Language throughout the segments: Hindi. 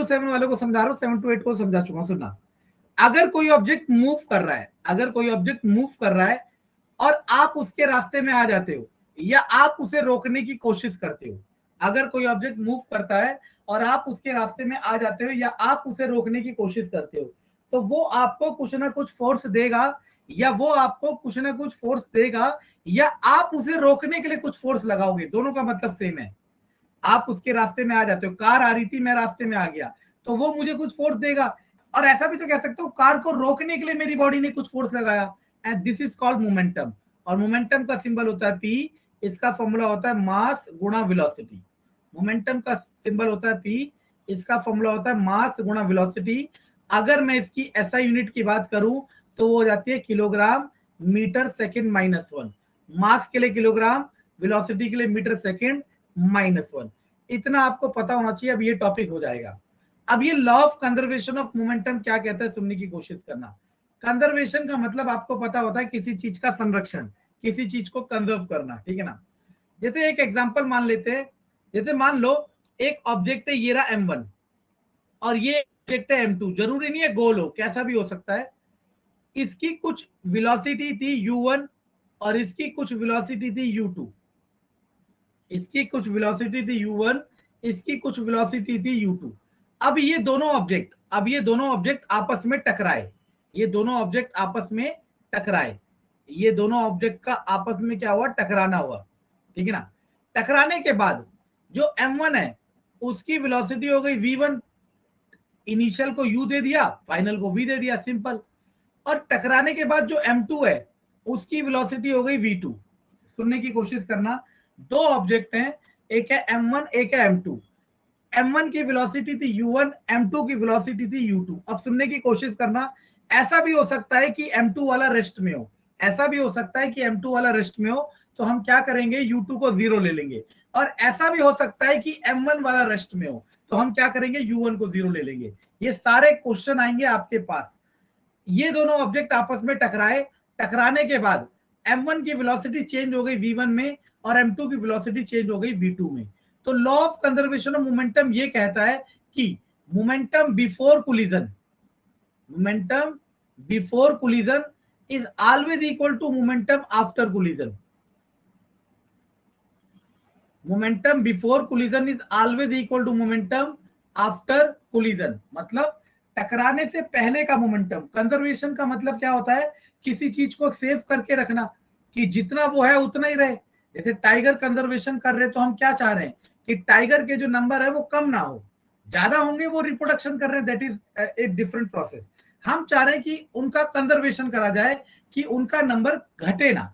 to 7 वालों को समझा रहा हूँ, 7 to 8 को समझा चुका हूँ। सुनना, अगर कोई ऑब्जेक्ट मूव कर रहा है, अगर कोई ऑब्जेक्ट मूव कर रहा है और आप उसके रास्ते में आ जाते हो या आप उसे रोकने की कोशिश करते हो, अगर कोई ऑब्जेक्ट मूव करता है और आप उसके रास्ते में आ जाते हो या आप उसे रोकने की कोशिश करते हो, तो वो आपको कुछ ना कुछ फोर्स देगा, या वो आपको कुछ ना कुछ फोर्स देगा, या आप उसे रोकने के लिए कुछ फोर्स लगाओगे। दोनों का मतलब सेम है। आप उसके रास्ते में आ जाते हो, कार आ रही थी, मैं रास्ते में आ गया, तो वो मुझे कुछ फोर्स देगा। और ऐसा भी तो कह सकते हो, कार को रोकने के लिए मेरी बॉडी ने कुछ फोर्स लगाया, and this is called momentum. और मोमेंटम का सिंबल होता है P, इसका फॉर्मूला होता है मास गुणा वेलोसिटी। मोमेंटम का सिंबल होता है P, इसका फॉर्मूला होता है मास गुणा वेलोसिटी। अगर मैं इसकी SI यूनिट की बात करूं तो वो हो जाती है किलोग्राम मीटर सेकंड -1। मास के लिए किलोग्राम, वेलोसिटी के लिए मीटर सेकंड -1। इतना आपको पता होना चाहिए। अब ये टॉपिक हो जाएगा। अब ये law of conservation of momentum क्या कहता है, सुनने की कोशिश करना। कंजर्वेशन का मतलब आपको पता होता है किसी चीज का संरक्षण, किसी चीज को कंजर्व करना, ठीक है ना। जैसे एक एग्जांपल मान लेते हैं, जैसे मान लो एक ऑब्जेक्ट है, ये रहा M1 और ये ऑब्जेक्ट है M2। जरूरी नहीं है गोल हो, कैसा भी हो सकता है। इसकी कुछ वेलोसिटी थी U1 और इसकी कुछ वेलोसिटी थी U2। इसकी कुछ वेलोसिटी थी U1, इसकी कुछ वेलोसिटी थी U2। अब ये दोनों ऑब्जेक्ट आपस में टकराए, ये दोनों ऑब्जेक्ट आपस में टकराए, ये दोनों ऑब्जेक्ट का आपस में क्या हुआ, टकराना हुआ, ठीक है ना। टकराने के बाद जो M1 है उसकी वेलोसिटी हो गई V1, इनिशियल को U दे दिया, फाइनल को V दे दिया, सिंपल। और टकराने के बाद जो M2 है उसकी वेलोसिटी हो गई V2। सुनने की कोशिश करना, दो ऑब्जेक्ट हैं, एक है M1 एक है M2। M1 की वेलोसिटी थी U1, M2 की वेलोसिटी थी U2। अब सुनने की कोशिश करना, ऐसा भी हो सकता है कि M2 वाला रेस्ट में हो, ऐसा भी हो सकता है कि M2 वाला रेस्ट में हो, तो हम क्या करेंगे, U2 को 0 ले लेंगे। और ऐसा भी हो सकता है कि M1 वाला रेस्ट में हो, तो हम क्या करेंगे, U1 को 0 ले लेंगे। ये सारे क्वेश्चन आएंगे आपके पास। ये दोनों ऑब्जेक्ट आपस में टकराए, टकराने के बाद M1 की वेलोसिटी चेंज हो गई V1 में और M2 की वेलोसिटी चेंज हो गई V2 में। तो law of conservation of momentum ये कहता है कि momentum before collision is always equal to momentum after collision. Momentum before collision is always equal to momentum after collision. मतलब टकराने से पहले का मोमेंटम। कंजर्वेशन का मतलब क्या होता है, किसी चीज को सेव करके रखना कि जितना वो है उतना ही रहे। जैसे टाइगर कंजर्वेशन कर रहे, तो हम क्या चाह रहे हैं कि टाइगर के जो नंबर है वो कम ना हो, ज्यादा होंगे वो रिप्रोडक्शन कर रहे हैं, that is a different process. हम चाह रहे हैं कि उनका कंजर्वेशन करा जाए, कि उनका नंबर घटे ना,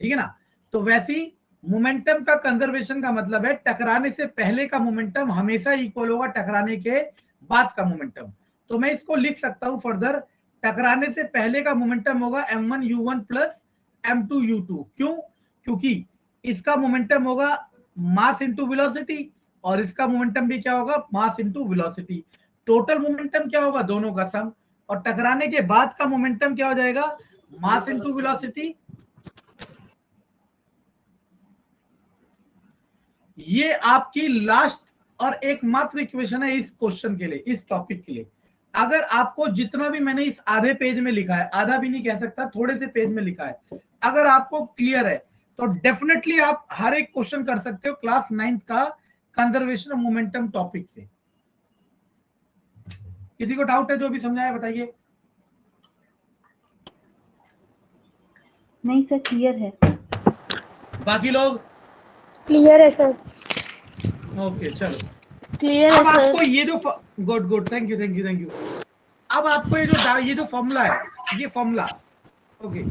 ठीक है ना। तो वैसी मोमेंटम का कंजर्वेशन का मतलब है टकराने से पहले का मोमेंटम हमेशा इक्वल होगा टकराने के बाद का मोमेंटम। तो मैं इसको लिख सकता हूं फर्दर, टकराने से पहले का मोमेंटम होगा M1U1 प्लस M2U2। क्यों, क्योंकि इसका मोमेंटम होगा मास इंटू वेलोसिटी और इसका मोमेंटम भी क्या होगा, mass into velocity. Total momentum क्या होगा, दोनों का सम। और टकराने के बाद का मोमेंटम क्या हो जाएगा, मास इंटू वेलोसिटी। ये आपकी लास्ट और एकमात्र इक्वेशन है इस क्वेश्चन के लिए, इस टॉपिक के लिए। अगर आपको जितना भी मैंने इस आधे पेज में लिखा है, आधा भी नहीं कह सकता, थोड़े से पेज में लिखा है, अगर आपको क्लियर है तो डेफिनेटली आप हर एक क्वेश्चन कर सकते हो क्लास 9th का कंजर्वेशन ऑफ मोमेंटम टॉपिक से। किसी को डाउट है जो भी समझाया बताइए। नहीं सर, क्लियर है। बाकी लोग क्लियर है सर। ओके चलो। क्लियर अब है आपको सर। ये जो good good, thank you thank you thank you. अब आपको ये जो फॉर्मूला है, ये फॉर्मूला, ओके,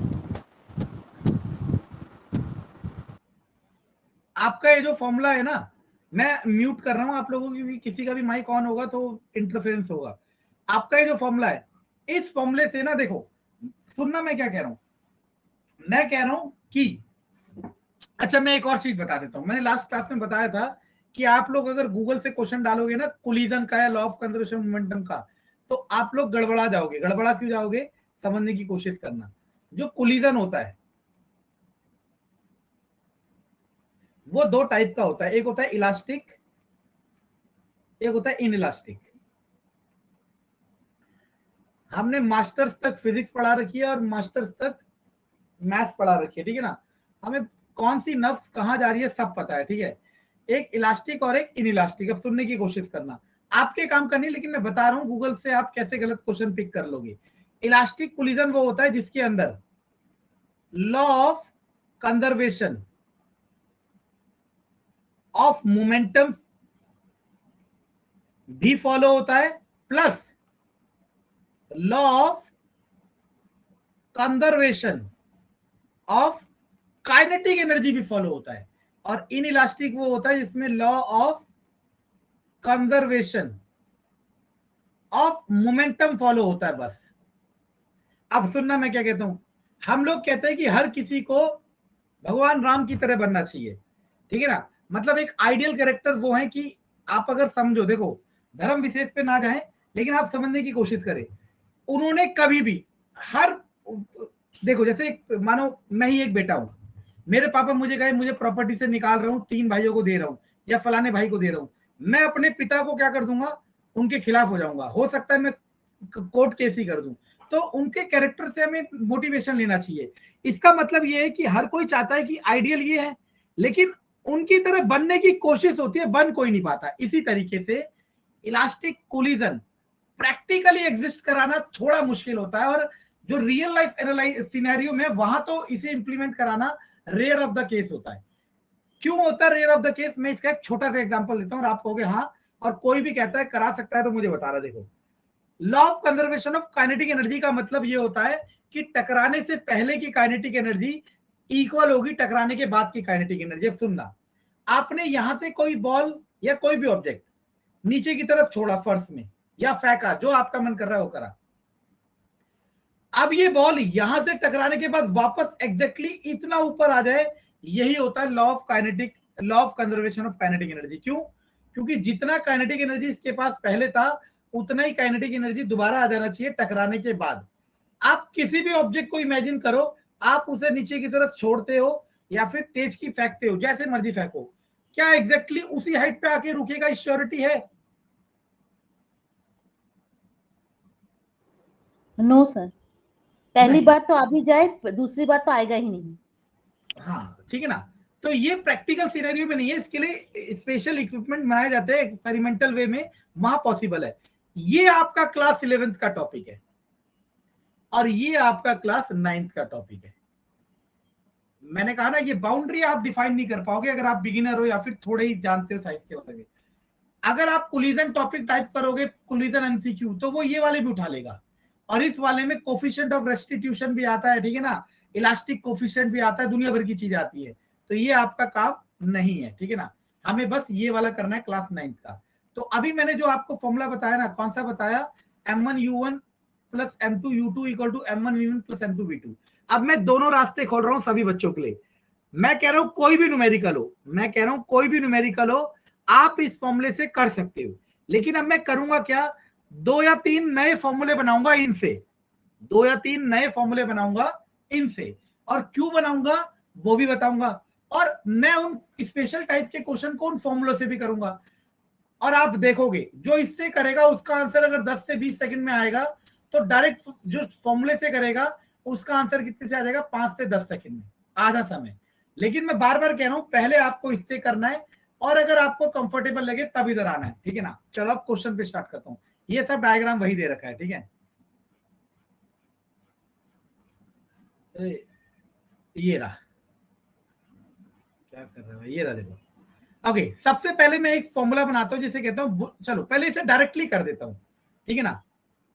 आपका ये जो फॉर्मूला है ना, मैं म्यूट कर रहा हूं आप लोगों की भी, किसी का भी माइक ऑन होगा तो इंटरफेरेंस होगा। आपका ये जो फॉर्मूला है, इस फॉर्मूले से ना, देखो सुनना मैं क्या कह रहा हूं, मैं कह रहा हूं कि, अच्छा मैं एक और चीज बता देता हूं। मैंने लास्ट क्लास में बताया था कि आप लोग अगर गूगल से क्वेश्चन डालोगे ना कोलिजन का या लॉ ऑफ कंजर्वेशन मोमेंटम का, तो आप लोग गड़बड़ा जाओगे। गड़बड़ा क्यों जाओगे, समझने की कोशिश करना। जो कोलिजन होता है वो दो टाइप का होता है, एक होता है इलास्टिक, एक होता है इन इलास्टिक। हमने मास्टर्स तक फिजिक्स पढ़ा रखी है और मास्टर्स तक मैथ्स पढ़ा रखी है, ठीक है ना। हमें कौन सी नफ्स कहाँ जा रही है सब पता है, ठीक है। एक इलास्टिक और एक इनइलास्टिक। अब सुनने की कोशिश करना, आपके काम का नहीं, लेकिन मैं बता रहा हूं गूगल से आप कैसे गलत क्वेश्चन पिक कर लोगे। इलास्टिक कोलिजन वो होता है जिसके अंदर law of conservation of momentum भी फॉलो होता है, plus law of conservation of kinetic energy भी फॉलो होता है। और इनइलास्टिक वो होता है जिसमें law of conservation of momentum follow होता है बस। अब सुनना मैं क्या कहता हूं। हम लोग कहते हैं कि हर किसी को भगवान राम की तरह बनना चाहिए, ठीक है ना। मतलब एक आइडियल कैरेक्टर वो है कि आप अगर समझो, देखो धर्म विशेष पे ना जाए, लेकिन आप समझने की कोशिश करें। उन्होंने कभी भी हर, देखो जैसे मानो मैं ही एक बेटा हूं, मेरे पापा मुझे कहे मुझे प्रॉपर्टी से निकाल रहा हूं, 3 भाइयों को दे रहा हूं या फलाने भाई को दे रहा हूं, मैं अपने पिता को क्या कर दूंगा, उनके खिलाफ हो जाऊंगा, हो सकता है मैं कोर्ट केस ही कर दूं। तो उनके कैरेक्टर से हमें मोटिवेशन लेना चाहिए। इसका मतलब ये है कि हर कोई चाहता है कि आइडियल ये है, लेकिन उनकी तरह बनने की कोशिश होती है, बन कोई नहीं पाता। इसी तरीके से इलास्टिक कोलिजन प्रैक्टिकली एग्जिस्ट कराना थोड़ा मुश्किल होता है, और जो रियल लाइफ एनालाइज सिनेरियो में वहां तो इसे इंप्लीमेंट कराना रेयर ऑफ द केस होता है। क्यों होता है रेयर ऑफ द केस? मैं इसका एक छोटा सा एग्जांपल देता हूं और आप कहोगे हाँ, और कोई भी कहता है करा सकता है तो मुझे बता रहा। देखो, law of conservation of kinetic energy का मतलब ये होता है कि टकराने से पहले की काइनेटिक एनर्जी इक्वल होगी टकराने के बाद की काइनेटिक एनर्जी। अब सुनना, आपने यहां से कोई बॉल या कोई भी ऑब्जेक्ट नीचे की तरफ छोड़ा फर्श में, या फेंका, जो आपका मन कर रहा है वो करा। अब ये बॉल यहां से टकराने के बाद वापस एग्जैक्टली इतना ऊपर आ जाए, यही होता है law of kinetic, law of conservation of kinetic energy. क्यों? क्योंकि जितना काइनेटिक एनर्जी इसके पास पहले था, उतना ही काइनेटिक एनर्जी दोबारा आ जाना चाहिए टकराने के बाद। आप किसी भी ऑब्जेक्ट को इमेजिन करो, आप उसे नीचे की तरफ छोड़ते हो या फिर तेज की फेंकते हो, जैसे मर्जी फेंको, क्या एग्जैक्टली उसी हाइट पे आके रुकेगा? इस श्योरिटी है? नो सर, पहली नहीं। बार तो आ भी जाए, दूसरी बार तो आएगा ही नहीं। हाँ ठीक है ना। तो ये प्रैक्टिकल सिनेरियो में नहीं है, इसके लिए स्पेशल इक्विपमेंट बनाए जाते हैं एक्सपेरिमेंटल वे में, वहां पॉसिबल है। ये आपका क्लास 11th का टॉपिक है और ये आपका क्लास 9th का टॉपिक है। मैंने कहा ना, ये बाउंड्री आप डिफाइन नहीं कर पाओगे अगर आप बिगिनर हो या फिर थोड़े ही जानते हो साइंस के बारे में। अगर आप कोलिजन टॉपिक टाइप करोगे, कोलिजन एमसीक्यू, तो वो ये वाले भी उठा लेगा। और इस वाले में कोफिशिएंट ऑफ रेस्टिट्यूशन भी आता है, ठीक है ना, इलास्टिक कोफिशिएंट भी आता है, दुनिया भर की चीजें आती है। तो ये आपका काम नहीं है, ठीक है ना। हमें बस ये वाला करना है क्लास 9th का। तो अभी मैंने जो आपको फॉर्मूला बताया ना, कौन सा बताया, M1U1 plus M2U2 equal to M1V1 plus M2V2। अब मैं दोनों रास्ते खोल रहा हूं सभी बच्चों के लिए। मैं कह रहा हूं कोई भी न्यूमेरिकल हो, मैं कह रहा हूं कोई भी न्यूमेरिकल हो, आप इस फॉर्मूले से कर सकते हो। लेकिन अब मैं करूंगा क्या, 2 या 3 नए फॉर्मूले बनाऊंगा इनसे, 2 या 3 नए फॉर्मूले बनाऊंगा इनसे। और क्यों बनाऊंगा वो भी बताऊंगा। और मैं उन स्पेशल टाइप के क्वेश्चन को उन फॉर्मूलों से भी करूंगा। और आप देखोगे जो इससे करेगा उसका आंसर अगर 10 से 20 सेकंड में आएगा, तो डायरेक्ट जो फॉर्मूले से करेगा उसका आंसर कितने से आ जाएगा, 5 से 10 सेकंड में, आधा समय। लेकिन मैं बार बार कह रहा हूं, पहले आपको इससे करना है, और अगर आपको कंफर्टेबल लगे तब इधर आना है, ठीक है ना। चलो अब क्वेश्चन पे स्टार्ट करता हूं। ये सब डायग्राम वही दे रखा है, ठीक है। ये रहा, क्या कर रहा है, ये रहा, देखो। ओके, सबसे पहले मैं एक फॉर्मूला बनाता हूं जिसे कहता हूं, चलो पहले इसे डायरेक्टली कर देता हूं, ठीक है ना।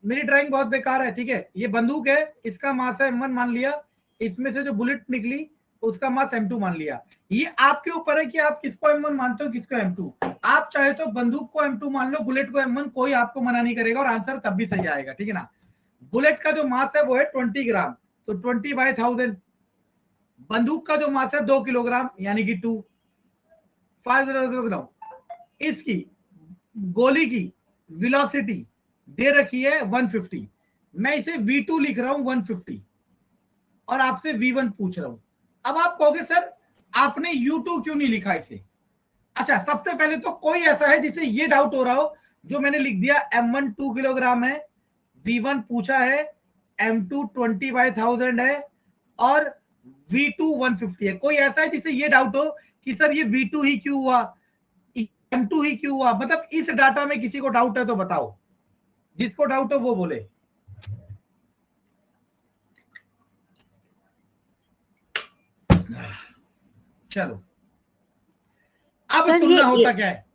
मेरी ड्राइंग बहुत बेकार है, ठीक है। ये बंदूक है, इसका मास है M1 मान लिया, इसमें से जो बुलेट निकली उसका मास M2 मान लिया। ये आपके ऊपर है कि आप किसको M1 मानते हो, किसको M2। आप चाहे तो बंदूक को M2 मान लो, बुलेट को M1, कोई आपको मना नहीं करेगा और आंसर तब भी सही आएगा, ठीक है ना। बुलेट का जो मास है वो है 20 ग्राम, तो 20/1000। बंदूक का जो मास है 2 किलोग्राम, यानी कि 2। 5 इसकी गोली की वेलोसिटी दे रखी है 150, मैं इसे V2 लिख रहा हूं 150, और आपसे V1 पूछ रहा हूं। अब आप कहोगे सर आपने U2 क्यों नहीं लिखा इसे। अच्छा, सबसे पहले तो कोई ऐसा है जिसे ये डाउट हो रहा हो, जो मैंने लिख दिया M1 2 किलोग्राम है, V1 पूछा है, M2 20/1000 है और V2 150 है। कोई ऐसा है जिसे ये डाउट हो कि सर ये V2 ही क्यों हुआ, M2 ही क्यों हुआ? मतलब इस डाटा में किसी को डाउट है तो बताओ, जिसको डाउट हो वो बोले। चलो अब सर सुनना होता क्या है।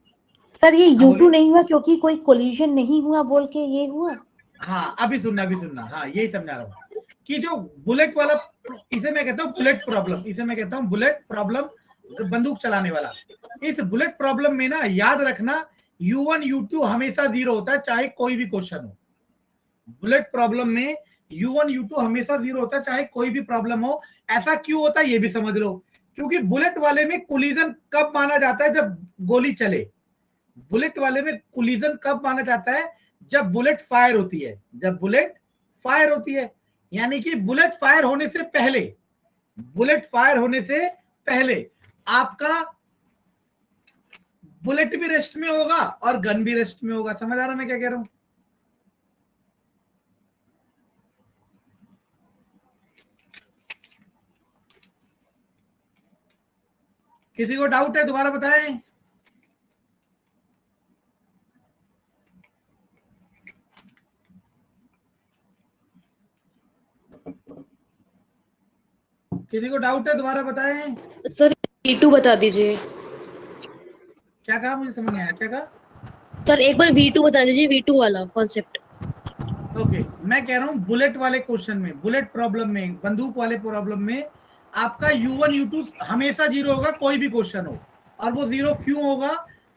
सर ये हाँ, U2 बोलिए। नहीं हुआ क्योंकि कोई कोलिजन नहीं हुआ बोल के ये हुआ। हाँ अभी सुनना, हाँ यही समझा रहा हूँ कि जो बुलेट वाला, इसे मैं कहता हूँ बुलेट प्रॉब्लम, इसे मैं कहता हूँ बुलेट प्रॉब्लम, बंदूक चलाने वाला। इस बुलेट प्रॉब्लम में ना याद रखना U1 U2 हमेशा 0 होता है, चाहे कोई भी क्वेश्चन हो। बुलेट प्रॉब्लम में U1 U2 हमेशा 0 होता है, चाहे कोई भी प्रॉब्लम हो। ऐसा क्यों होता है ये भी समझ लो, क्योंकि बुलेट वाले में कोलिजन कब माना जाता है? जब गोली चले। बुलेट वाले में कोलिजन कब माना जाता है? जब बुलेट फायर होती है, जब बुलेट फायर होती है। यानी कि बुलेट फायर होने से पहले, बुलेट फायर होने से पहले आपका बुलेट भी रेस्ट में होगा और गन भी रेस्ट में होगा। समझ आ रहा मैं क्या कह रहा हूं? किसी को डाउट है दोबारा बताएं। किसी को डाउट है दोबारा बताएं। सर V2 बता दीजिए। क्या कहा? मुझे समझ नहीं आया, क्या कहा? सर एक बार V2 बता दीजिए, V2 वाला कॉन्सेप्ट। ओके, मैं कह रहा हूं बुलेट वाले क्वेश्चन में, बुलेट प्रॉब्लम में, बंदूक वाले प्रॉब्लम में आपका U1 U2 हमेशा 0 होगा, कोई भी क्वेश्चन हो। और वो 0 क्यों होगा?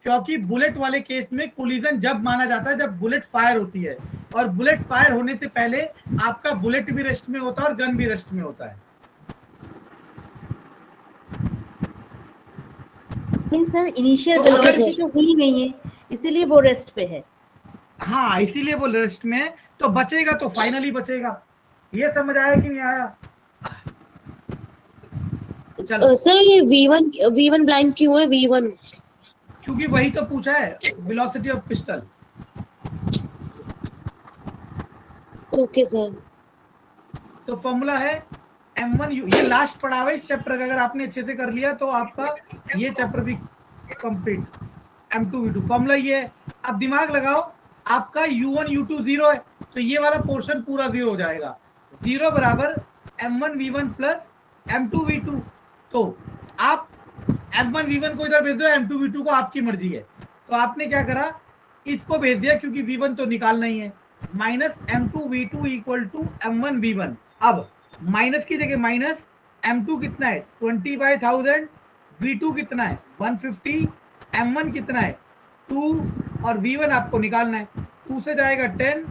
क्योंकि बुलेट वाले केस में कोलिजन जब माना जाता है जब बुलेट फायर होती है, और बुलेट फायर होने से पहले आपका बुलेट भी रेस्ट में होता है और गन भी रेस्ट में होता है। सर इनिशियल तो वेलोसिटी तो हुई नहीं है, इसीलिए वो रेस्ट पे है। हाँ इसीलिए वो रेस्ट में है, तो बचेगा तो फाइनली बचेगा। ये समझ आया कि नहीं आया? चलो, सर ये V1 ब्लैंक क्यों है? V1 क्योंकि वही तो पूछा है, velocity of pistol. Okay sir. तो फॉर्मूला है M1 ये लास्ट पढ़ा हुआ है इस चैप्टर का, अगर आपने अच्छे से कर लिया तो आपका ये चैप्टर भी कंप्लीट। M2 V2 फॉर्मूला ये है। अब दिमाग लगाओ, आपका U1 U2 0 है तो ये वाला पोर्शन पूरा 0 हो जाएगा। 0 बराबर M1 V1 plus M2 V2। तो आप M1 V1 को इधर भेज दो, M2 V2 को आपकी मर्जी है। तो आपने क्या करा, इसको भेज दिया क्योंकि V1 तो निकालना ही है। Minus M2 V2 equal to M1 V1। अब माइनस की जगह माइनस, M2 कितना है 20/1000, V2 कितना है 150, M1 कितना है 2 और V1 आपको निकालना है। 2 से जाएगा 10,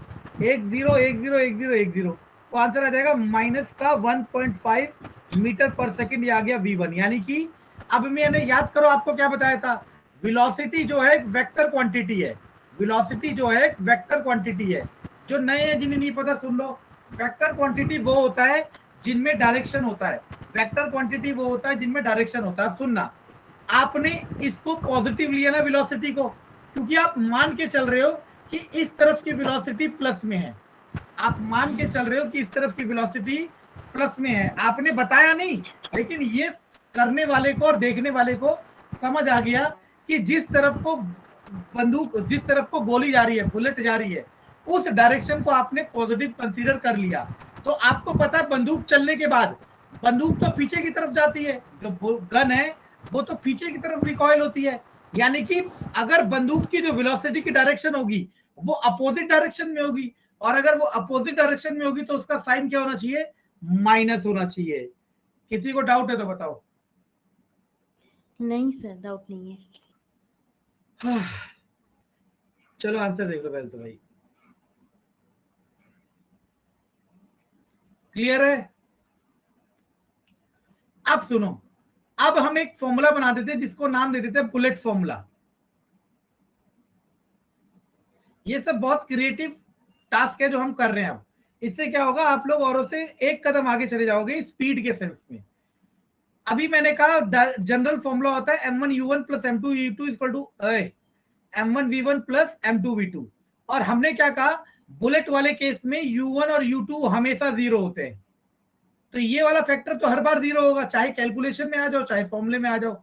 1 0 1 0 1 0 1 0, तो आंसर आ जाएगा माइनस का 1.5 मीटर पर सेकंड। ये आ गया V1। यानी कि अब मैंने याद करो आपको क्या बताया था, वेलोसिटी जो है एक वेक्टर क्वांटिटी है। वेलोसिटी जो है एक वेक्टर क्वांटिटी है। जो नए हैं जिन्हें नहीं पता सुन लो, वेक्टर क्वांटिटी वो होता है जिनमें डायरेक्शन होता है। वेक्टर क्वांटिटी वो होता है जिनमें डायरेक्शन होता है। सुनना, आपने इसको पॉजिटिव लिया ना वेलोसिटी को, क्योंकि आप मान के चल रहे हो कि इस तरफ की वेलोसिटी प्लस में है। आप मान के चल रहे हो कि इस तरफ की वेलोसिटी प्लस में है। आपने बताया नहीं, लेकिन ये करने वाले को और देखने वाले को समझ आ गया कि जिस तरफ को बंदूक, जिस तरफ को गोली जा रही है, बुलेट जा रही है, उस डायरेक्शन को आपने पॉजिटिव कंसीडर कर लिया। तो आपको पता है बंदूक चलने के बाद बंदूक तो पीछे की तरफ जाती है, जो गन है वो तो पीछे की तरफ रिकॉइल होती है। यानी कि अगर बंदूक की जो वेलोसिटी की डायरेक्शन होगी वो अपोजिट डायरेक्शन में होगी, और अगर वो अपोजिट डायरेक्शन में होगी तो उसका साइन क्या होना चाहिए, माइनस होना चाहिए। किसी को डाउट है तो बताओ। नहीं सर डाउट नहीं है। चलो आंसर देख लो पहले तो भाई, क्लियर है? अब सुनो, अब हम एक फॉर्मूला बना देते हैं जिसको नाम दे देते हैं बुलेट फॉर्मूला। ये सब बहुत क्रिएटिव टास्क है जो हम कर रहे हैं। अब इससे क्या होगा, आप लोग औरों से एक कदम आगे चले जाओगे स्पीड के सेंस में। अभी मैंने कहा जनरल फॉर्मूला होता है M1U1 plus M2U2 equal to M1V1 plus M2V2। और हमने क्या कहा, बुलेट वाले केस में U1 और U2 हमेशा 0 होते हैं, तो ये वाला फैक्टर तो हर बार 0 होगा, चाहे कैलकुलेशन में आ जाओ चाहे फॉर्मूले में आ जाओ।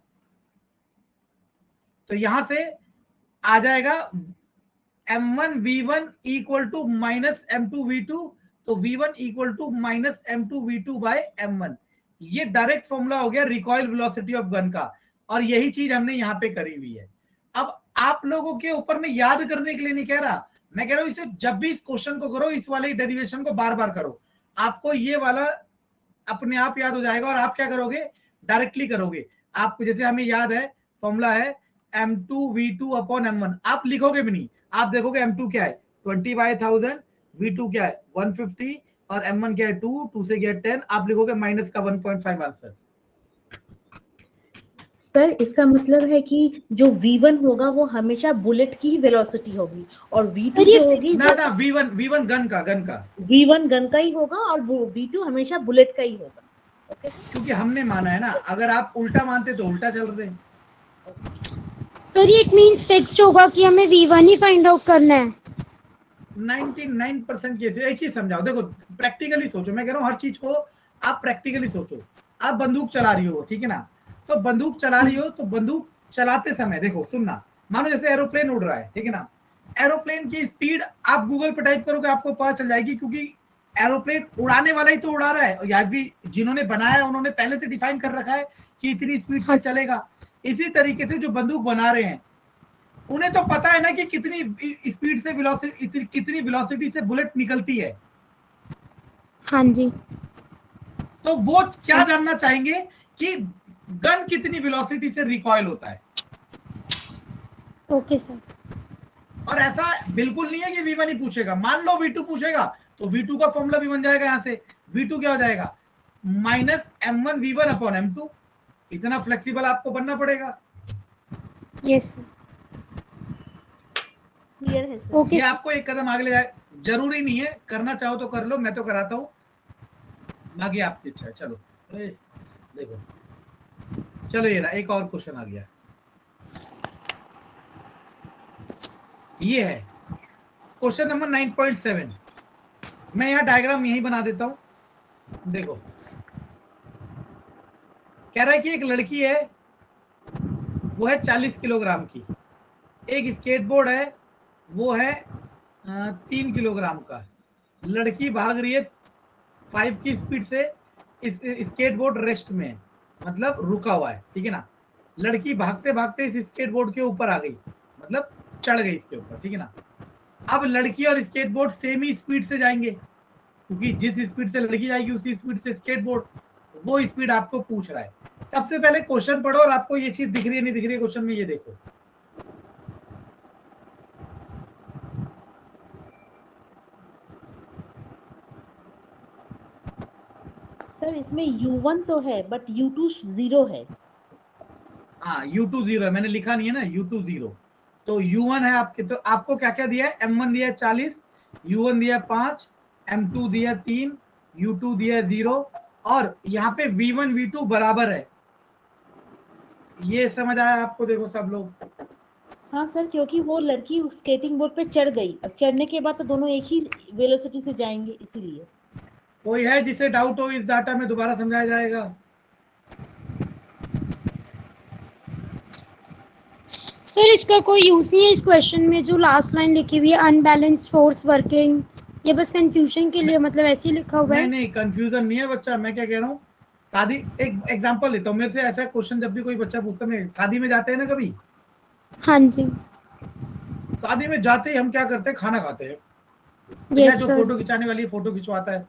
तो यहां से आ जाएगा M1 V1 equal to minus M2 V2, तो V1 equal to minus M2 V2 bye M1। ये डायरेक्ट फॉर्मूला हो गया रिकॉइल वेलोसिटी ऑफ गन का, और यही चीज हमने यहाँ पे करी हुई है। अब आप लोगों के ऊपर में याद करने के लिए नहीं कह रहा, मैं कह रहा हूं इसे जब भी इस क्वेश्चन को करो, इस वाले डेरिवेशन को बार बार करो, आपको ये वाला अपने आप याद हो जाएगा, और आप क्या करोगे, डायरेक्टली करोगे। आपको जैसे हमें याद है फॉर्मूला है M2V2 अपॉन M1, आप लिखोगे भी नहीं, आप देखोगे M2 क्या है 20/1000, V2 क्या है 150, और M1 क्या है 2 से गया 10, आप लिखोगे माइनस का 1.5 आंसर। सर इसका मतलब है कि जो V1 होगा वो हमेशा बुलेट की वेलोसिटी होगी, और V2 सर, ये जो होगी ना ना V1 गन का V1 गन का ही होगा, और वो V2 हमेशा बुलेट का ही होगा। ओके क्योंकि हमने माना है ना, अगर आप उल्टा मानते तो उल्टा चल रहे। सर ये इट मींस फिक्स्ड होगा कि हमें V1 ही फाइंड आउट करना है। 99% केस एक चीज समझाओ, देखो प्रैक्टिकली सोचो, मैं कह रहा हूँ हर चीज को आप प्रैक्टिकली सोचो। आप बंदूक चला रही हो, ठीक है ना, तो बंदूक चला रही हो, तो बंदूक चलाते समय देखो, सुनना, मानो जैसे एरोप्लेन उड़ रहा है, ठीक है ना, एरोप्लेन की स्पीड आप गूगल पे टाइप करोगे आपको पता चल जाएगी, क्योंकि एरोप्लेन उड़ाने वाला ही तो उड़ा रहा है, या भी जिन्होंने बनाया है उन्होंने पहले से डिफाइन कर रखा है कि इतनी स्पीड से चलेगा। इसी तरीके से जो बंदूक बना रहे हैं उन्हें तो पता है ना कि कितनी स्पीड से वेलोसिटी, कितनी वेलोसिटी से बुलेट निकलती है, हाँ जी। तो वो क्या जानना चाहेंगे कि गन कितनी वेलोसिटी से रिकॉइल होता है। Okay sir. और ऐसा बिल्कुल नहीं है कि V1 ही पूछेगा, मान लो V2 पूछेगा तो V2 का फॉर्मूला भी बन जाएगा, यहां से V2 क्या हो जाएगा minus M1 V1 upon M2। इतना फ्लेक्सिबल आपको बनना पड़ेगा। Yes sir. क्लियर है सर। ओके ये सर। आपको एक कदम आगे ले जाए, जरूरी नहीं है, करना चाहो तो कर लो, मैं तो कराता हूं, बाकी आपकी इच्छा है। चलो देखो, चलो ये रहा, एक और क्वेश्चन आ गया, ये है क्वेश्चन नंबर 9.7। मैं यहाँ डायग्राम यही बना देता हूं, देखो कह रहा है कि एक लड़की है, वो है 40 किलोग्राम की, एक स्केटबोर्ड है, वो है 3 किलोग्राम का, लड़की भाग रही है 5 की स्पीड से, इस स्केटबोर्ड रेस्ट में है, मतलब रुका हुआ है, ठीक है ना, लड़की भागते भागते इस स्केटबोर्ड के ऊपर आ गई, मतलब चढ़ गई इसके ऊपर, ठीक है ना। अब लड़की और स्केटबोर्ड सेम ही स्पीड से जाएंगे, क्योंकि जिस स्पीड से लड़की जाएगी उसी स्पीड से स्केटबोर्ड, वो स्पीड आपको पूछ रहा है। सबसे पहले क्वेश्चन पढ़ो, और आपको ये चीज दिख रही है नहीं दिख रही है क्वेश्चन में, ये देखो। सर इसमें U1 तो है बट U2 0 है। हाँ U2 0 है, मैंने लिखा नहीं है ना U2 0, तो U1 है आपके, तो आपको क्या क्या दिया है, M1 दिया है 40, U1 दिया है 5, M2 दिया है 3, U2 दिया है 0, और यहाँ पे V1 V2 बराबर है। ये समझ आया आपको, देखो सब लोग। हाँ सर, क्योंकि वो लड़की स्केटिंग बोर्ड पे चढ़ गई, अब चढ़ने के बाद तो दोनों एक ही वेलोसिटी से जाएंगे, इसीलिए। कोई है जिसे डाउट हो इस डाटा में, दोबारा समझाया जाएगा। सर इसका कोई यूज नहीं है इस क्वेश्चन में, जो लास्ट लाइन लिखी हुई है अनबैलेंस्ड फोर्स वर्किंग, ये बस कंफ्यूजन के लिए मतलब ऐसे ही लिखा हुआ नहीं है। नहीं कंफ्यूजन नहीं है बच्चा, मैं क्या कह रहा हूँ, शादी, एक एग्जांपल लेता हूँ, मेरे से ऐसा क्वेश्चन जब भी कोई बच्चा पूछता है, शादी में जाते हैं ना कभी, हाँ जी। शादी में जाते ही हम क्या करते हैं, खाना खाते हैं, या यस जो सर। फोटो खिंचाने वाली फोटो खिंचवाता है।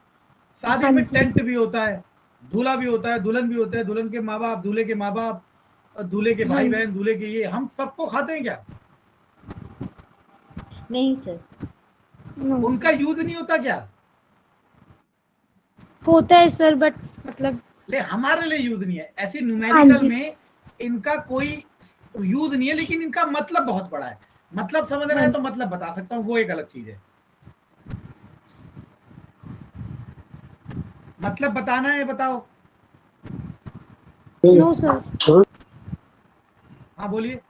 शादी हाँ में जी। टेंट भी होता है, दूल्हा भी होता है, दुल्हन भी होता है, दुल्हन के माँ बाप, दूल्हे के माँ बाप, दूल्हे के हाँ भाई जी। बहन, दूल्हे के, ये हम सबको खाते हैं क्या, नहीं सर। नो उनका सर। यूज नहीं होता क्या। होता है सर बट मतलब। ले हमारे लिए यूज नहीं है, ऐसी हाँ न्यूमेरिकल जी। में इनका कोई यूज नहीं है, लेकिन इनका मतलब बहुत बड़ा है, मतलब समझना हाँ है तो जी। मतलब बता सकता हूँ, वो एक अलग चीज है, मतलब बताना है, बताओ। No sir. हाँ बोलिए,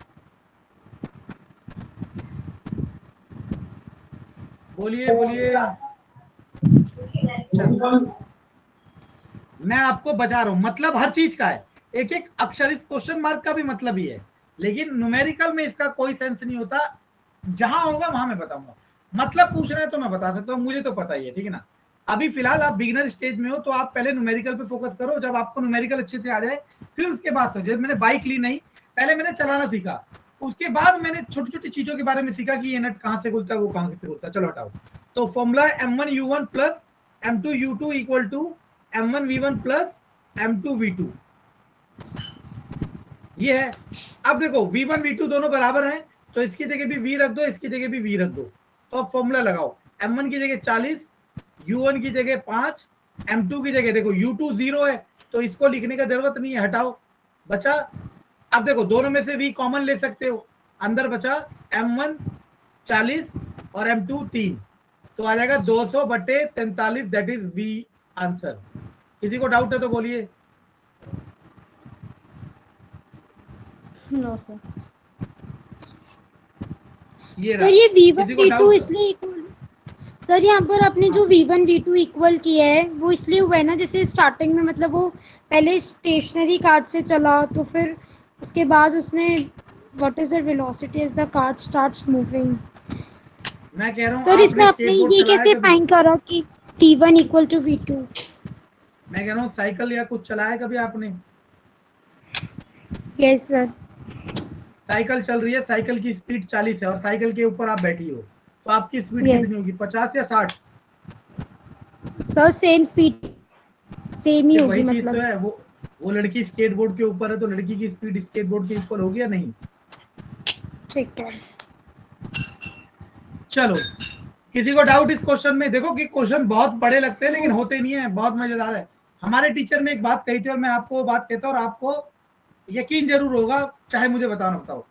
बोलिए बोलिए। मैं आपको बचा रहा हूं, मतलब हर चीज का है, एक एक अक्षर, इस क्वेश्चन मार्क का भी मतलब ही है, लेकिन न्यूमेरिकल में इसका कोई सेंस नहीं होता। जहां होगा वहां मैं बताऊंगा, मतलब पूछ रहे हैं तो मैं बता सकता हूँ, मुझे तो पता ही है, ठीक है ना। अभी फिलहाल आप बिगिनर स्टेज में हो, तो आप पहले न्यूमेरिकल पे फोकस करो, जब आपको न्यूमेरिकल अच्छे से आ जाए फिर उसके बाद सोचो। जब मैंने बाइक ली नहीं, पहले मैंने चलाना सीखा, उसके बाद मैंने छोटी छोटी चीजों के बारे में सीखा कि ये नट कहाँ से खुलता है, वो कहाँ से खुलता है। चलो हटाओ। तो formula M1U1 plus M2U2 equal to M1V1 plus M2V2, ये है। अब देखो V1 V2 दोनों बराबर हैं, तो इसकी जगह भी V रख दो, इसकी जगह भी V रख दो। तो अब फॉर्मूला लगाओ, M1 की जगह 40, U1 की जगह 5, M2 की जगह देखो U2 0 है, तो इसको लिखने का जरूरत नहीं है, हटाओ, बचा। अब देखो दोनों में से V कॉमन ले सकते हो, अंदर बचा M1 40 और M2 3, तो आ जाएगा 200/43, दैट इज V आंसर। किसी को डाउट है तो बोलिए। No sir. ये सर रहा, ये V1 किसी को V2 डाउट? इसलिए सर यहाँ पर आपने जो V1 V2 इक्वल किया है वो इसलिए हुआ है ना, जैसे स्टार्टिंग में मतलब वो पहले स्टेशनरी कार्ड से चला, तो फिर उसके बाद उसने what is the velocity as the card starts moving. मैं कह रहा हूँ सर इसमें आपने आपने स्केटबोर्ड ये चलाया कैसे कभी? फाइंड करा कि V1 इक्वल टू V2? मैं कह रहा हूँ साइकिल या कुछ चलाया कभी आपने? Yes sir. साइकिल चल रही है, साइकिल की स्पीड 40 है और साइकिल के ऊपर आप बैठी हो, तो आपकी स्पीड यस कितनी होगी, 50 या 60? सर, सेम स्पीड, सेम ही फिर होगी वही चीज तो मतलब। है, वो लड़की स्केटबोर्ड के ऊपर है, तो लड़की की स्पीड स्केटबोर्ड के ऊपर होगी या नहीं? ठीक है। चलो, किसी को डाउट इस क्वेश्चन में? देखो कि क्वेश्चन बहुत बड़े लगते हैं लेकिन होते नहीं है, बहुत मजेदार है। हमारे टीचर ने एक बात कही थी और मैं आपको वो बात कहता हूँ, और आपको यकीन जरूर होगा, चाहे मुझे बताना बताओ।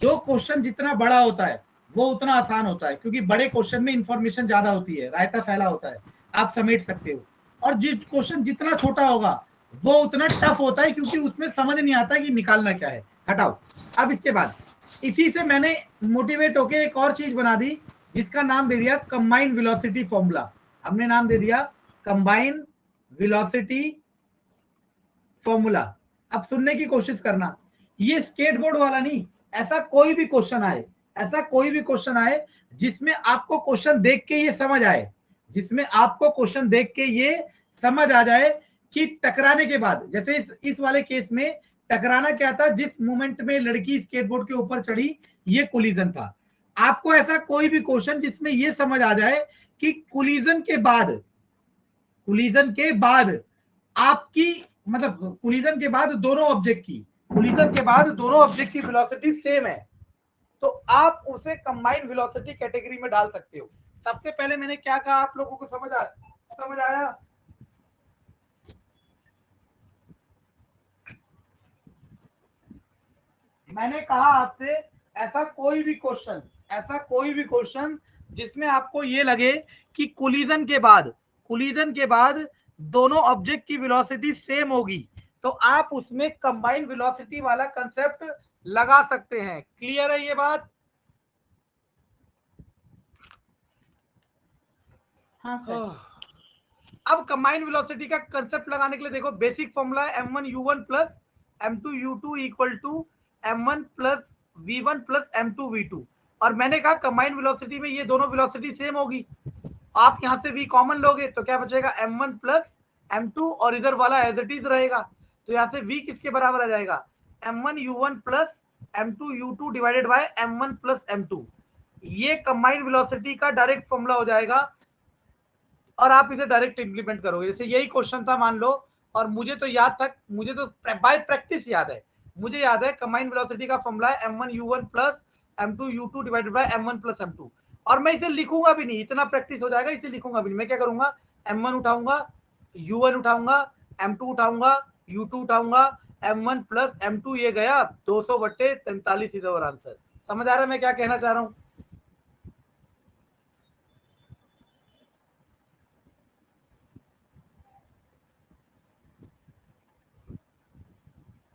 जो क्वेश्चन जितना बड़ा होता है वो उतना आसान होता है, क्योंकि बड़े क्वेश्चन में इंफॉर्मेशन ज्यादा होती है, रायता फैला होता है, आप समेट सकते हो। और जो क्वेश्चन जितना छोटा होगा वो उतना टफ होता है, क्योंकि उसमें समझ नहीं आता कि निकालना क्या है। हटाओ। अब इसके बाद इसी से मैंने मोटिवेट होकर एक और चीज बना दी, जिसका नाम दे दिया कंबाइंड वेलोसिटी फॉर्मूला। हमने नाम दे दिया कंबाइंड वेलोसिटी फॉर्मूला। अब सुनने की कोशिश करना, ये स्केटबोर्ड वाला नहीं, ऐसा कोई भी क्वेश्चन आए, ऐसा कोई भी क्वेश्चन आए जिसमें आपको क्वेश्चन देख के ये समझ आए, जिसमें आपको क्वेश्चन देख के ये समझ आ जाए कि टकराने के बाद, जैसे इस वाले केस में टकराना क्या था, जिस मोमेंट में लड़की स्केटबोर्ड के ऊपर चढ़ी ये कोलिजन था। आपको ऐसा कोई भी क्वेश्चन जिसमें ये समझ आ जाए कि कोलिजन के बाद, कोलिजन के बाद आपकी, मतलब कोलिजन के बाद दोनों ऑब्जेक्ट की, कोलिजन के बाद दोनों ऑब्जेक्ट की वेलोसिटी सेम है, तो आप उसे कंबाइंड वेलोसिटी कैटेगरी में डाल सकते हो। सबसे पहले मैंने क्या कहा, आप लोगों को समझ आया? मैंने कहा आपसे, ऐसा कोई भी क्वेश्चन, ऐसा कोई भी क्वेश्चन जिसमें आपको ये लगे कि कोलिजन के बाद दोनों ऑब्जेक्ट की वेलोसिटी सेम होगी, तो आप उसमें कंबाइंड वेलोसिटी वाला कंसेप्ट लगा सकते हैं। क्लियर है ये बात? हाँ सर। अब कंबाइंड वेलोसिटी का कंसेप्ट लगाने के लिए देखो, बेसिक फॉर्मूला है M1U1 plus M2U2 equal to M1 plus V1 plus M2V2। और मैंने कहा कंबाइंड वेलोसिटी में ये दोनों वेलोसिटी सेम होगी, आप यहां से V कॉमन लोगे तो क्या बचेगा, M1 प्लस M2, और इधर वाला एज इट इज रहेगा, तो यहाँ से V किसके बराबर आ जाएगा, M1U1 plus M2U2 divided by M1 plus M2। ये कंबाइंड वेलोसिटी का डायरेक्ट फॉर्मूला हो जाएगा, और आप इसे डायरेक्ट इंप्लीमेंट करोगे। जैसे यही क्वेश्चन था मान लो, और मुझे तो याद था, मुझे तो बाय प्रैक्टिस याद है, मुझे याद है कंबाइंड वेलोसिटी का फॉर्मूला है M1U1 plus M2U2 divided by M1 plus M2। और मैं इसे लिखूंगा भी नहीं, इतना प्रैक्टिस हो जाएगा, इसे लिखूंगा भी नहीं। मैं क्या करूंगा, M1 उठाऊंगा, U1 उठाऊंगा, M2 उठाऊंगा, U2 उठाऊंगा, M1 प्लस M2, ये गया 200/43 इज आवर आंसर। समझ आ रहा है मैं क्या कहना चाह रहा हूँ?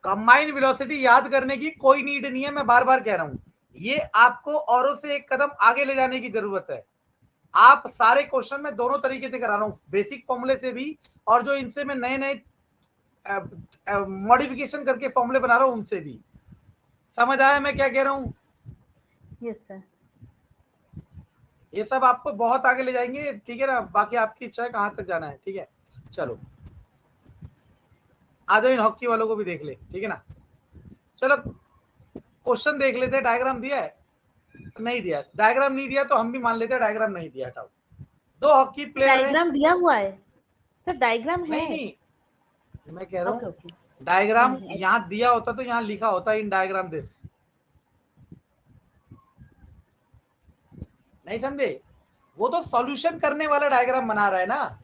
कंबाइंड वेलोसिटी याद करने की कोई नीड नहीं है, मैं बार बार कह रहा हूं, ये आपको औरों से एक कदम आगे ले जाने की जरूरत है। आप सारे क्वेश्चन में दोनों तरीके से करा रहा हूँ, बेसिक फॉर्मूले से भी और जो इनसे मैं नए नए मॉडिफिकेशन करके फॉर्मूले बना रहा हूँ उनसे भी। समझ आया मैं क्या कह रहा हूँ? Yes sir. ये सब आपको बहुत आगे ले जाएंगे, ठीक है ना। बाकी आपकी इच्छा है कहाँ तक जाना है, ठीक है। चलो आ जाओ, इन हॉकी वालों को भी देख ले, ठीक है ना। चलो क्वेश्चन देख लेते हैं। डायग्राम दिया है? नहीं दिया। डायग्राम नहीं दिया तो हम भी मान लेते हैं डायग्राम नहीं दिया। हटाओ। दो हॉकी प्लेयर है। डायग्राम दिया हुआ है सर, डायग्राम है। नहीं नहीं, मैं कह रहा ओके हूँ ओके। डायग्राम यहाँ दिया होता तो यहाँ लिखा होता इन डायग्राम दिस। नहीं समझे? वो तो सॉल्यूशन करने वाला डायग्राम बना रहा है ना।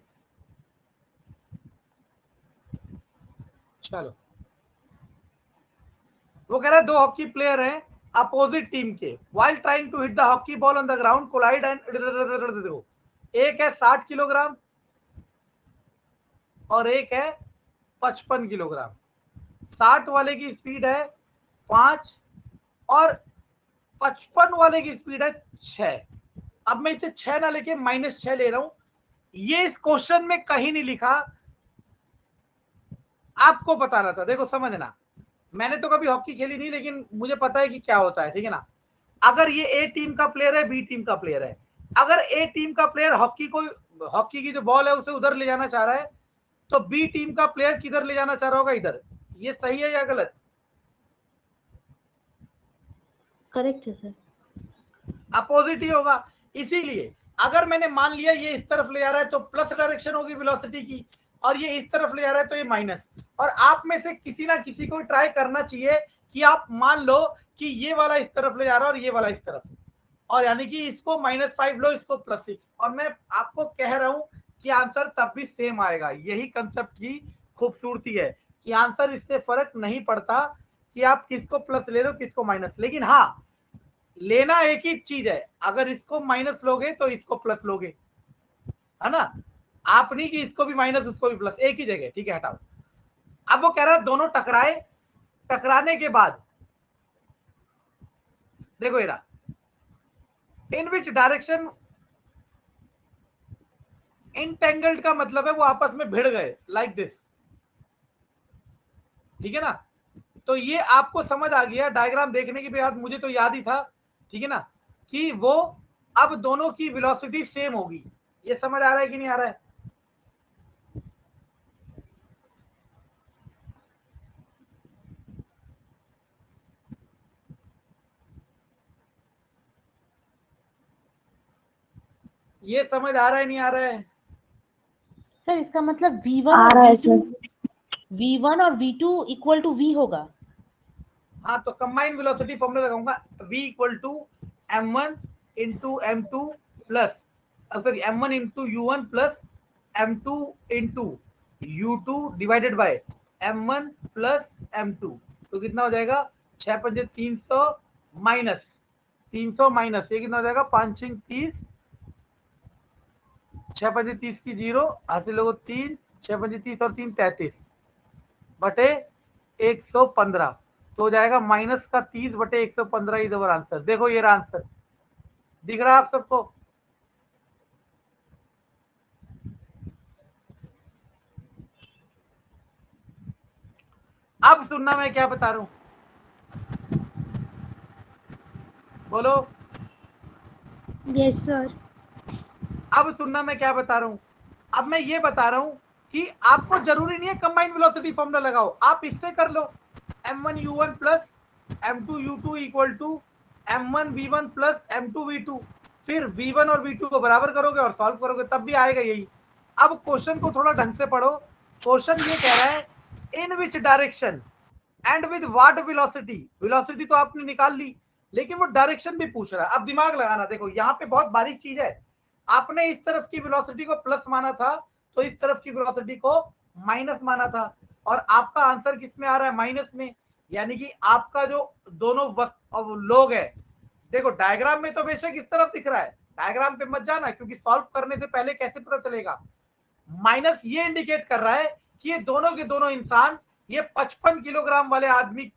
चलो वो कह रहा है दो हॉकी प्लेयर हैं अपोजिट टीम के, while trying to hit the hockey ball on the ground collide and देखो, एक है 60 किलोग्राम और एक है 55 किलोग्राम। 60 वाले की स्पीड है 5 और 55 वाले की स्पीड है 6। अब मैं इसे 6 ना लेके -6 ले रहा हूं। ये इस क्वेश्चन में कहीं नहीं लिखा, आपको बताना था। देखो समझना, मैंने तो कभी हॉकी खेली नहीं, लेकिन मुझे पता है कि क्या होता है, ठीक है ना। अगर ये ए टीम का प्लेयर है, बी टीम का प्लेयर है, अगर ए टीम का प्लेयर हॉकी की जो बॉल है उसे उधर ले जाना चाह रहा है, तो बी टीम का प्लेयर किधर ले जाना चाह रहा होगा? इधर। ये सही है या गलत? करेक्ट है सर। अपोजिट ही होगा। इसीलिए अगर मैंने मान लिया ये इस तरफ ले जा रहा है तो प्लस डायरेक्शन होगी वेलोसिटी की, और ये इस तरफ ले जा रहा है तो ये माइनस। और आप में से किसी ना किसी को ट्राई करना चाहिए कि आप मान लो कि ये वाला इस तरफ ले जा रहा है और ये वाला इस तरफ, और यानी कि इसको -5 लो, इसको +6, और मैं आपको कह रहा हूं कि आंसर तब भी सेम आएगा। यही कंसेप्ट की खूबसूरती है कि आंसर इससे फर्क नहीं पड़ता कि आप किसको प्लस ले रहे हो किसको माइनस। लेकिन हाँ, लेना एक ही चीज है, अगर इसको माइनस लोगे तो इसको प्लस लोगे, है ना। आप नहीं कि इसको भी माइनस उसको भी प्लस, एक ही जगह, ठीक है। हटाओ। अब वो कह रहा है दोनों टकराए, टकराने के बाद देखो ये रहा, इन विच डायरेक्शन इंटेंगल्ड का मतलब है वो आपस में भिड़ गए, लाइक दिस, ठीक है ना। तो ये आपको समझ आ गया डायग्राम देखने के बाद, मुझे तो याद ही था, ठीक है ना, कि वो अब दोनों की वेलोसिटी सेम होगी। ये समझ आ रहा है कि नहीं आ रहा है? ये समझ आ रहा है नहीं आ रहा है? सर इसका मतलब V1 और V1 और V2 इक्वल टू V होगा। हाँ, तो कंबाइंड वेलोसिटी फॉर्मूला लगाऊंगा, V equal to m1 into m2 plus sorry m1 into u1 plus m2 into u2 divided by m1 plus m2। तो कितना हो जाएगा? 6 पंजे 300 माइनस 300 माइनस ये कितना हो जाएगा? 5 6 30, 6 पंजे 30 की 0 हासिल होगा 3, 6 पंजे 30 और 3 33 बटे 115, तो हो जाएगा माइनस का 30 बटे 115 इज अवर आंसर। देखो ये आंसर दिख रहा है आप सबको? अब सुनना मैं क्या बता रहा हूं, बोलो। Yes sir. अब सुनना मैं क्या बता रहा हूं। अब मैं ये बता रहा हूं कि आपको जरूरी नहीं है कंबाइंड वेलोसिटी फॉर्मूला लगाओ, आप इससे कर लो, m1 u1 plus m2 u2 equal to m1 v1 plus m2 v2। फिर v1 और v2 को बराबर करोगे और सॉल्व करोगे तब भी आएगा यही। अब क्वेश्चन को थोड़ा ढंग से पढ़ो। क्वेश्चन ये कह रहा है in which direction and with what velocity. Velocity तो आपने निकाल ली, लेकिन वो डायरेक्शन भी पूछ रहा है। अब दिमाग लगाना, देखो यहाँ पे बहुत बारीक चीज है। आपने इस तरफ की वेलोसिटी को प्लस माना था, तो इस तरफ की वेलोसिटी को माइनस माना था, और आपका आंसर किस में आ रहा है? माइनस में। यानी कि आपका जो दोनों लोग है, देखो डायग्राम में तो बेशक इस तरफ दिख रहा है, डायग्राम पे मत जाना, क्योंकि सॉल्व करने से पहले कैसे पता चलेगा। माइनस ये इंडिकेट कर रहा है कि ये दोनों के दोनों इंसान ये 55 किलोग्राम वाले आदमी